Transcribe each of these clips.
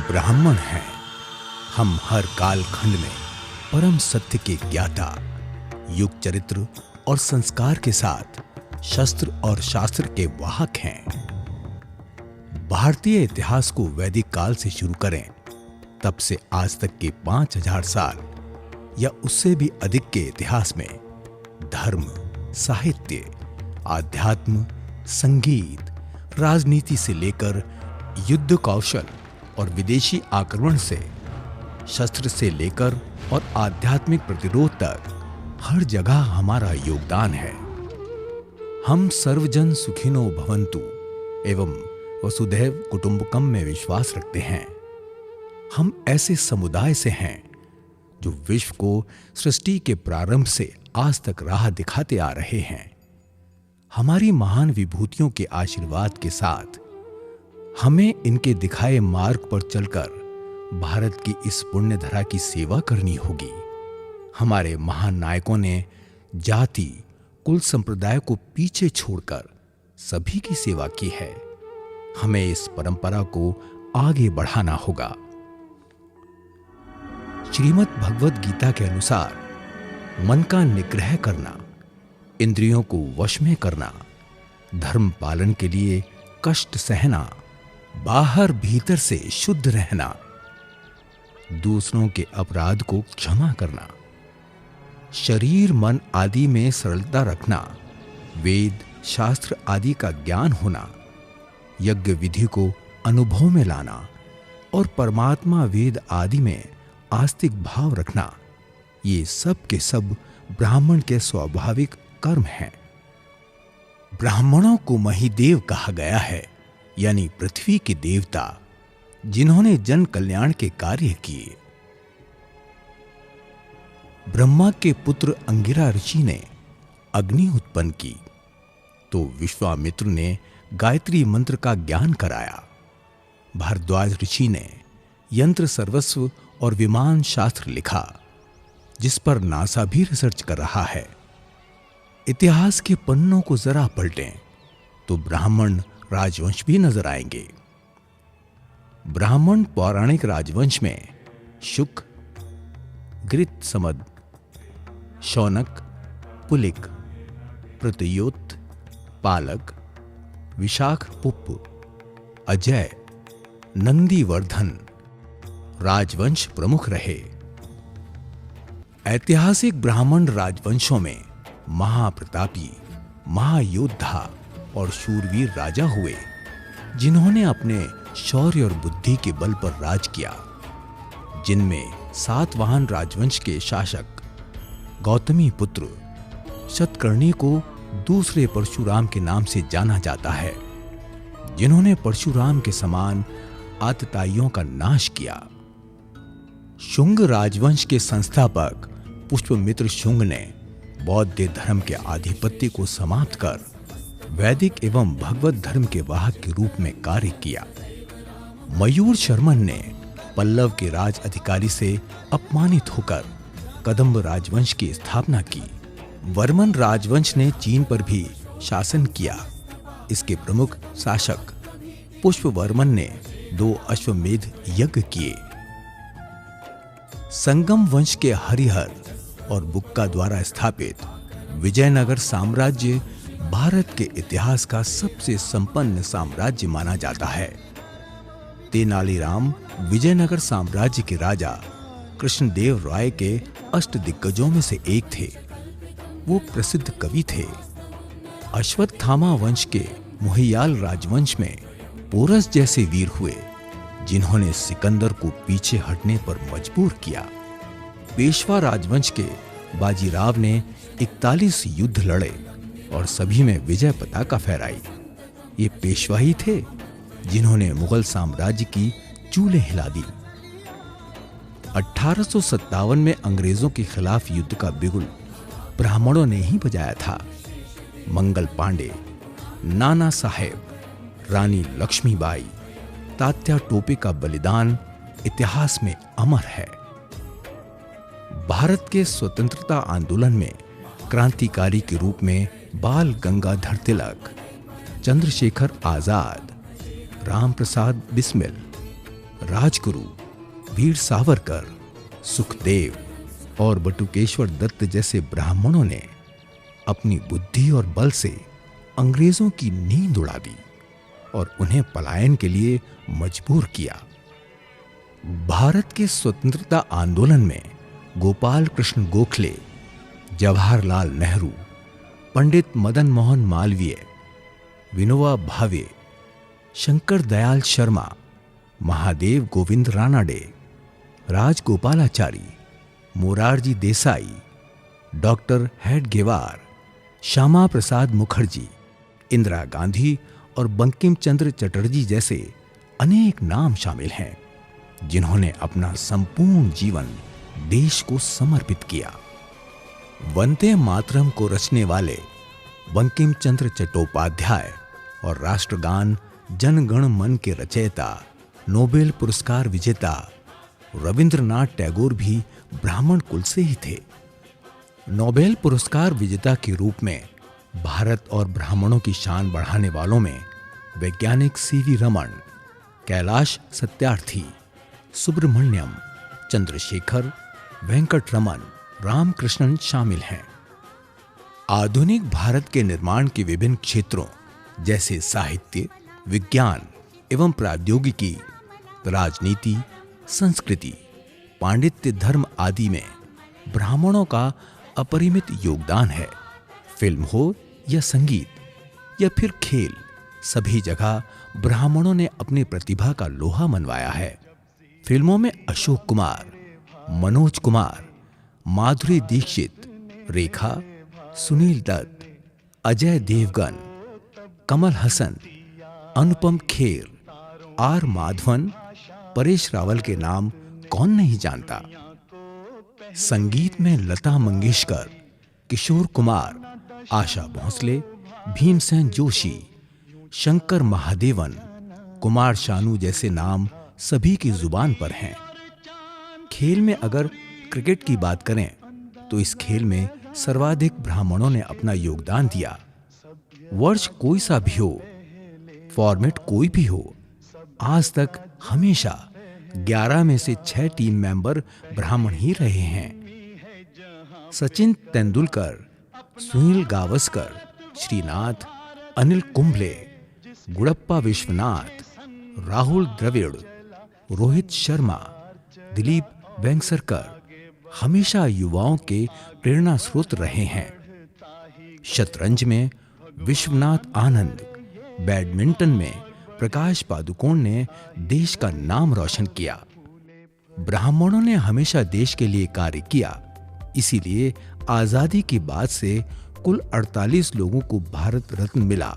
ब्राह्मण हैं। हम हर काल खंड में परम सत्य के ज्ञाता, युग चरित्र और संस्कार के साथ शस्त्र और शास्त्र के वाहक हैं। भारतीय इतिहास को वैदिक काल से शुरू करें, तब से आज तक के 5000 साल या उससे भी अधिक के इतिहास में धर्म, साहित्य, आध्यात्म, संगीत, राजनीति से लेकर युद्ध कौशल और विदेशी आक्रमण से, शस्त्र से लेकर और आध्यात्मिक प्रतिरोध तक हर जगह हमारा योगदान है। हम सर्वजन सुखिनो भवन्तु एवं वसुधैव कुटुंबकम में विश्वास रखते हैं। हम ऐसे समुदाय से हैं जो विश्व को सृष्टि के प्रारंभ से आज तक राह दिखाते आ रहे हैं। हमारी महान विभूतियों के आशीर्वाद के साथ हमें इनके दिखाए मार्ग पर चलकर भारत की इस पुण्य धरा की सेवा करनी होगी। हमारे महान नायकों ने जाति, कुल संप्रदाय को पीछे छोड़कर सभी की सेवा की है। हमें इस परंपरा को आगे बढ़ाना होगा। श्रीमद् भगवद गीता के अनुसार मन का निग्रह करना, इंद्रियों को वश में करना, धर्म पालन के लिए कष्ट सहना, बाहर भीतर से शुद्ध रहना, दूसरों के अपराध को क्षमा करना, शरीर मन आदि में सरलता रखना, वेद शास्त्र आदि का ज्ञान होना, यज्ञ विधि को अनुभव में लाना और परमात्मा वेद आदि में आस्तिक भाव रखना, ये सब के सब ब्राह्मण के स्वाभाविक कर्म हैं। ब्राह्मणों को महिदेव कहा गया है, यानी पृथ्वी के देवता, जिन्होंने जन कल्याण के कार्य किए। ब्रह्मा के पुत्र अंगिरा ऋषि ने अग्नि उत्पन्न की, तो विश्वामित्र ने गायत्री मंत्र का ज्ञान कराया। भारद्वाज ऋषि ने यंत्र सर्वस्व और विमान शास्त्र लिखा, जिस पर नासा भी रिसर्च कर रहा है। इतिहास के पन्नों को जरा पलटें तो ब्राह्मण राजवंश भी नजर आएंगे। ब्राह्मण पौराणिक राजवंश में शुक, गृत्समद, शौनक, पुलिक, प्रतयोत, पालक, विशाखपुप्प, अजय, नंदीवर्धन राजवंश प्रमुख रहे। ऐतिहासिक ब्राह्मण राजवंशों में महाप्रतापी, महायोद्धा और शूरवीर राजा हुए, जिन्होंने अपने शौर्य और बुद्धि के बल पर राज किया। जिनमें सातवाहन राजवंश के शासक गौतमी पुत्र शतकर्णी को दूसरे परशुराम के नाम से जाना जाता है, जिन्होंने परशुराम के समान आतताइयों का नाश किया। शुंग राजवंश के संस्थापक पुष्पमित्र शुंग ने बौद्ध धर्म के आधिपत्य को समाप्त कर वैदिक एवं भगवत धर्म के वाहक के रूप में कार्य किया। मयूर शर्मन ने पल्लव के राज अधिकारी से अपमानित होकर कदंब राजवंश की स्थापना की। वर्मन राजवंश ने चीन पर भी शासन किया। इसके प्रमुख शासक पुष्पवर्मन ने 2 अश्वमेध यज्ञ किए। संगम वंश के हरिहर और बुक्का द्वारा स्थापित विजयनगर साम्राज्य भारत के इतिहास का सबसे संपन्न साम्राज्य माना जाता है। तेनालीराम विजयनगर साम्राज्य के राजा कृष्णदेव राय के अष्टदिग्गजों में से एक थे। वो प्रसिद्ध कवि थे। अश्वत्थामा वंश के मोहियाल राजवंश में पोरस जैसे वीर हुए, जिन्होंने सिकंदर को पीछे हटने पर मजबूर किया। पेशवा राजवंश के बाजीराव ने 41 युद्ध लड़े और सभी में विजय पताका फहराई। ये पेशवा ही थे जिन्होंने मुगल साम्राज्य की चूलें हिला दी। 1857 में अंग्रेजों के खिलाफ युद्ध का बिगुल ब्राह्मणों ने ही बजाया था। मंगल पांडे, नाना साहेब, रानी लक्ष्मीबाई, तात्या टोपे का बलिदान इतिहास में अमर है। भारत के स्वतंत्रता आंदोलन में क्रांतिकारी के रूप में बाल गंगाधर तिलक, चंद्रशेखर आजाद, राम प्रसाद बिस्मिल, राजगुरु, वीर सावरकर, सुखदेव और बटुकेश्वर दत्त जैसे ब्राह्मणों ने अपनी बुद्धि और बल से अंग्रेजों की नींद उड़ा दी और उन्हें पलायन के लिए मजबूर किया। भारत के स्वतंत्रता आंदोलन में गोपाल कृष्ण गोखले, जवाहरलाल नेहरू, पंडित मदन मोहन मालवीय, विनोबा भावे, शंकर दयाल शर्मा, महादेव गोविंद रानाडे, राजगोपालाचारी, मोरारजी देसाई, डॉक्टर हेडगेवार, श्यामा प्रसाद मुखर्जी, इंदिरा गांधी और बंकिम चंद्र चटर्जी जैसे अनेक नाम शामिल हैं जिन्होंने अपना संपूर्ण जीवन देश को समर्पित किया। वंदे मातरम को रचने वाले बंकिम चंद्र चट्टोपाध्याय और राष्ट्रगान जन गण मन के रचयिता, नोबेल पुरस्कार विजेता रविंद्रनाथ टैगोर भी ब्राह्मण कुल से ही थे। नोबेल पुरस्कार विजेता के रूप में भारत और ब्राह्मणों की शान बढ़ाने वालों में वैज्ञानिक सीवी रमन, कैलाश सत्यार्थी, सुब्रमण्यम, चंद्रशेखर, वेंकट रमन, रामकृष्णन शामिल हैं। आधुनिक भारत के निर्माण के विभिन्न क्षेत्रों जैसे साहित्य, विज्ञान एवं प्रौद्योगिकी, राजनीति, संस्कृति, पांडित्य, धर्म आदि में ब्राह्मणों का अपरिमित योगदान है। फिल्म हो या संगीत या फिर खेल, सभी जगह ब्राह्मणों ने अपनी प्रतिभा का लोहा मनवाया है। फिल्मों में अशोक कुमार, मनोज कुमार, माधुरी दीक्षित, रेखा, सुनील दत्त, अजय देवगन, कमल हसन, अनुपम खेर, आर माधवन, परेश रावल के नाम कौन नहीं जानता। संगीत में लता मंगेशकर, किशोर कुमार, आशा भोसले, भीमसेन जोशी, शंकर महादेवन, कुमार शानू जैसे नाम सभी की जुबान पर हैं। खेल में अगर क्रिकेट की बात करें तो इस खेल में सर्वाधिक ब्राह्मणों ने अपना योगदान दिया। वर्ष कोई सा भी हो, फॉर्मेट कोई भी हो, आज तक हमेशा 11 में से 6 टीम मेंबर ब्राह्मण ही रहे हैं। सचिन तेंदुलकर, सुनील गावस्कर, श्रीनाथ, अनिल कुंबले, गुड़प्पा विश्वनाथ, राहुल द्रविड़, रोहित शर्मा, दिलीप वेंगसरकर हमेशा युवाओं के प्रेरणा स्रोत रहे हैं। शतरंज में विश्वनाथ आनंद, बैडमिंटन में प्रकाश पादुकोण ने देश का नाम रोशन किया। ब्राह्मणों ने हमेशा देश के लिए कार्य किया, इसीलिए आजादी के बाद से कुल 48 लोगों को भारत रत्न मिला,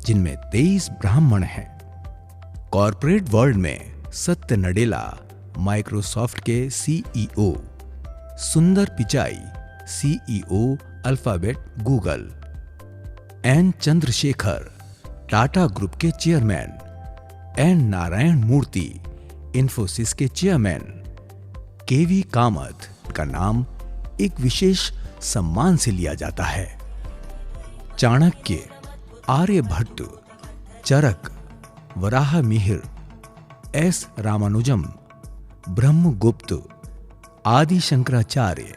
जिनमें 23 ब्राह्मण हैं। कॉर्पोरेट वर्ल्ड में सत्य नडेला, माइक्रोसॉफ्ट के CEO, Sundar Pichai, CEO Alphabet Google, N Chandrasekhar, Tata group के चेयरमैन, एन नारायण मूर्ति, इन्फोसिस के चेयरमैन, केवी कामत का नाम एक विशेष सम्मान से लिया जाता है। चाणक्य, आर्यभट्ट, चरक, वराह मिहिर, एस रामानुजम, ब्रह्मगुप्त, आदि शंकराचार्य,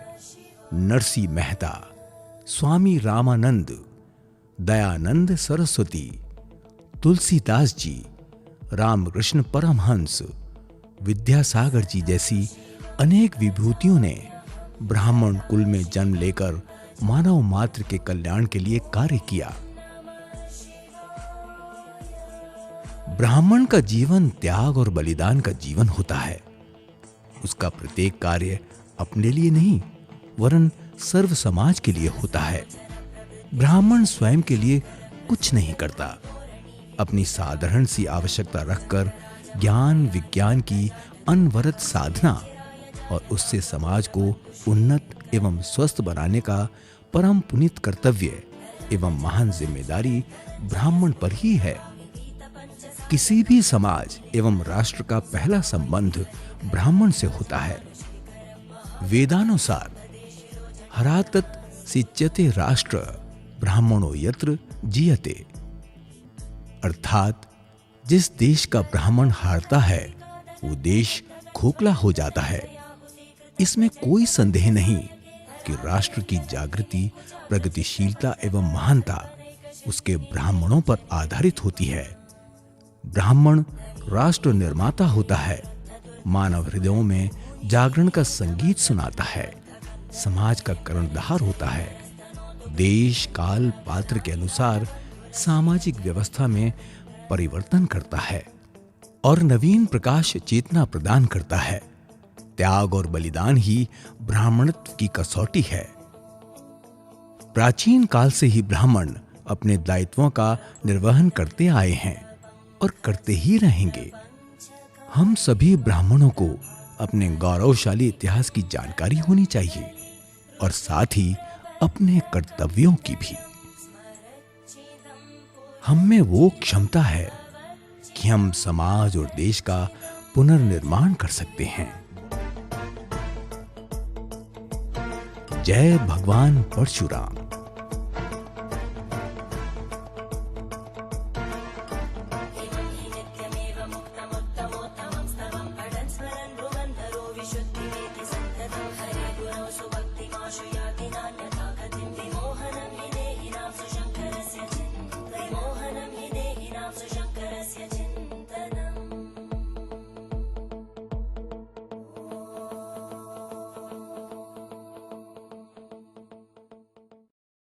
नरसी मेहता, स्वामी रामानंद, दयानंद सरस्वती, तुलसीदास जी, रामकृष्ण परमहंस, विद्यासागर जी जैसी अनेक विभूतियों ने ब्राह्मण कुल में जन्म लेकर मानव मात्र के कल्याण के लिए कार्य किया। ब्राह्मण का जीवन त्याग और बलिदान का जीवन होता है। उसका प्रत्येक कार्य अपने लिए नहीं वरन सर्व समाज के लिए होता है। ब्राह्मण स्वयं के लिए कुछ नहीं करता, अपनी साधारण सी आवश्यकता रखकर ज्ञान विज्ञान की अनवरत साधना और उससे समाज को उन्नत एवं स्वस्थ बनाने का परम पुनीत कर्तव्य एवं महान जिम्मेदारी ब्राह्मण पर ही है। किसी भी समाज एवं राष्ट्र का पहला संबंध ब्राह्मण से होता है। वेदानुसार हरातत सिच्यते राष्ट्र ब्राह्मणो यत्र जीयते, अर्थात जिस देश का ब्राह्मण हारता है वो देश खोखला हो जाता है। इसमें कोई संदेह नहीं कि राष्ट्र की जागृति, प्रगतिशीलता एवं महानता उसके ब्राह्मणों पर आधारित होती है। ब्राह्मण राष्ट्र निर्माता होता है, मानव हृदयों में जागरण का संगीत सुनाता है, समाज का कर्णधार होता है, देश काल पात्र के अनुसार सामाजिक व्यवस्था में परिवर्तन करता है और नवीन प्रकाश चेतना प्रदान करता है। त्याग और बलिदान ही ब्राह्मणत्व की कसौटी है। प्राचीन काल से ही ब्राह्मण अपने दायित्वों का निर्वहन करते आए हैं और करते ही रहेंगे। हम सभी ब्राह्मणों को अपने गौरवशाली इतिहास की जानकारी होनी चाहिए और साथ ही अपने कर्तव्यों की भी। हम में वो क्षमता है कि हम समाज और देश का पुनर्निर्माण कर सकते हैं। जय भगवान परशुराम।